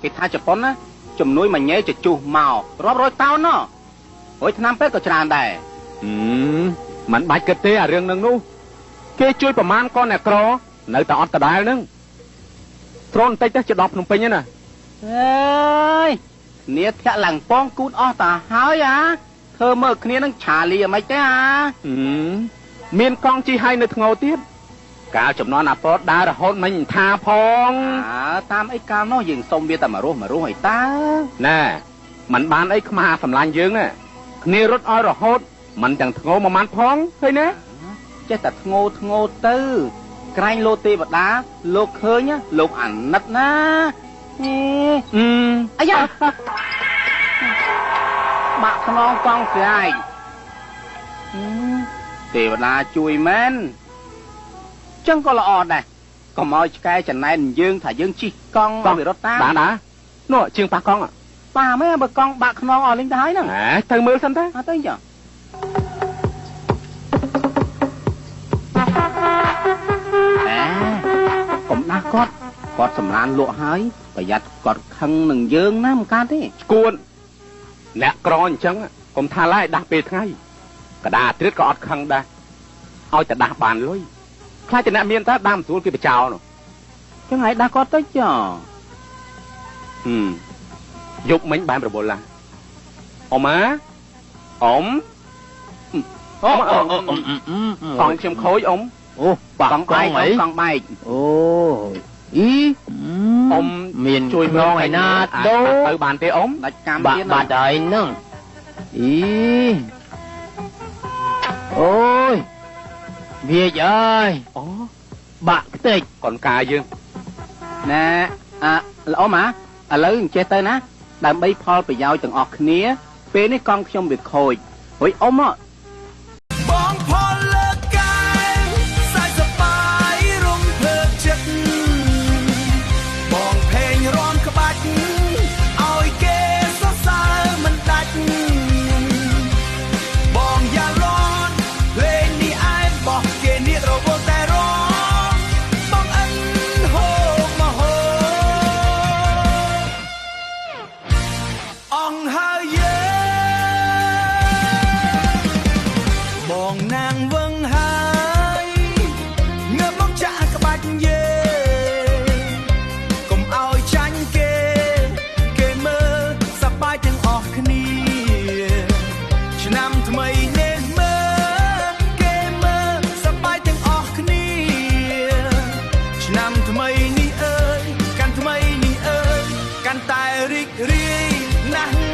គេថាជប៉ុនណាជំនួយមួយញ៉េចជុះមករាប់រយតោនណោះហើយឆ្នាំពេទ្យក៏ច្រើនដែរមិនបាច់គិតទេអារឿងនឹងនោះគេជួយប្រមាណកូនអ្នកក្រនៅតែអត់ដដែលនឹងត្រង់បន្តិចទៅជាដល់ភ្នំពេញណាអើយគ្នាធាក់ឡើងប៉ងគូតអស់តាហើយធ្វើមើលគ្នានឹងឆាលីអ្មិនទេមានកង់ជីហើយនៅធ្ងោទៀតកាលចំនួនអាពតដើររហូតមិញថាផងតាមអីកាលនោះយើងសុំវាតែមករស់អីតើណែมันបានអីខ្មាស់សម្លាញ់យើងណាគ្នារត់ឲ្យរហូតมันទាំងធ្ងោមួយម៉ាត់ផងឃើញណាចេះតែធ្ងោទៅក្រែងលោទេវតាលោកឃើញលោកអាណិតណាអាយ៉ាបាក់ខ្នងកង់ស្រាយទេវតាជួយមែនចឹងក៏ល្អដែរកុំឲ្យឆ្កែចំណែនយើងថាយើងជិះកង់មកវិរត់តាមបាទនោះជាងប៉ះកង់ប៉ះមែនបើកង់បាក់ខ្នងអស់លេងទៅហើយហ្នឹងទៅមើលសិនទៅទៅចុះកុំដាស់គាត់សម្រានលក់ហើយប្រយ័ត្នគាត់ខឹងនឹងយើងណាមិនកើតទេស្គួនអ្នកក្រអញ្ចឹងកុំថាឡើយដាស់ពេលថ្ងៃកដាត្រិតក៏អត់ខឹងដែរឲ្យតែដាស់បានលុយខ្លាចតែអ្នកមានតែដាំស្រួលគេបចោលនោះចឹងហើយដាស់គាត់ទៅចុះយប់មិញបែបរវល់ឡាអ៊ំកង់ខ្ញុំខូចអ៊ំអូបាក់កង់បែកអូអ៊ីអ៊ំមានជួយម្ដងឯណាដូទៅបានទេអ៊ំដាច់កម្មទៀតបាត់ហើយហ្នឹងអ៊ីអូយវាចអើយបាក់ខ្ទេចកូនកាយើងណែល្អម៉ាឥឡូវអញ្ចេះទៅណាដើម្បីផលប្រយោជន៍ទាំងអស់គ្នាពេលនេះកង់ខ្ញុំវាខូចហុយអ៊ំបងផលលើកាយសាច់សបាយរំភើបចិត្តបងភេងរំក្បាច់ឲ្យគេសរសើរមិនដាច់បងយ៉ាឡនលេងនេះឯងបោះគេនេះរវល់តែរងបងអិនហូបមកហូអង្ហើយបងណាងវឹងហើយងើបមកចាក់ក្បាច់យេកុំឲ្យចាញ់គេមើលសប្បាយទាំងអស់គ្នាឆ្នាំថ្មីនេះមើលគេមើលសប្បាយទាំងអស់គ្នាឆ្នាំថ្មីនេះអើយកាន់ថ្មីនេះអើយកាន់តែរីករាយណាស់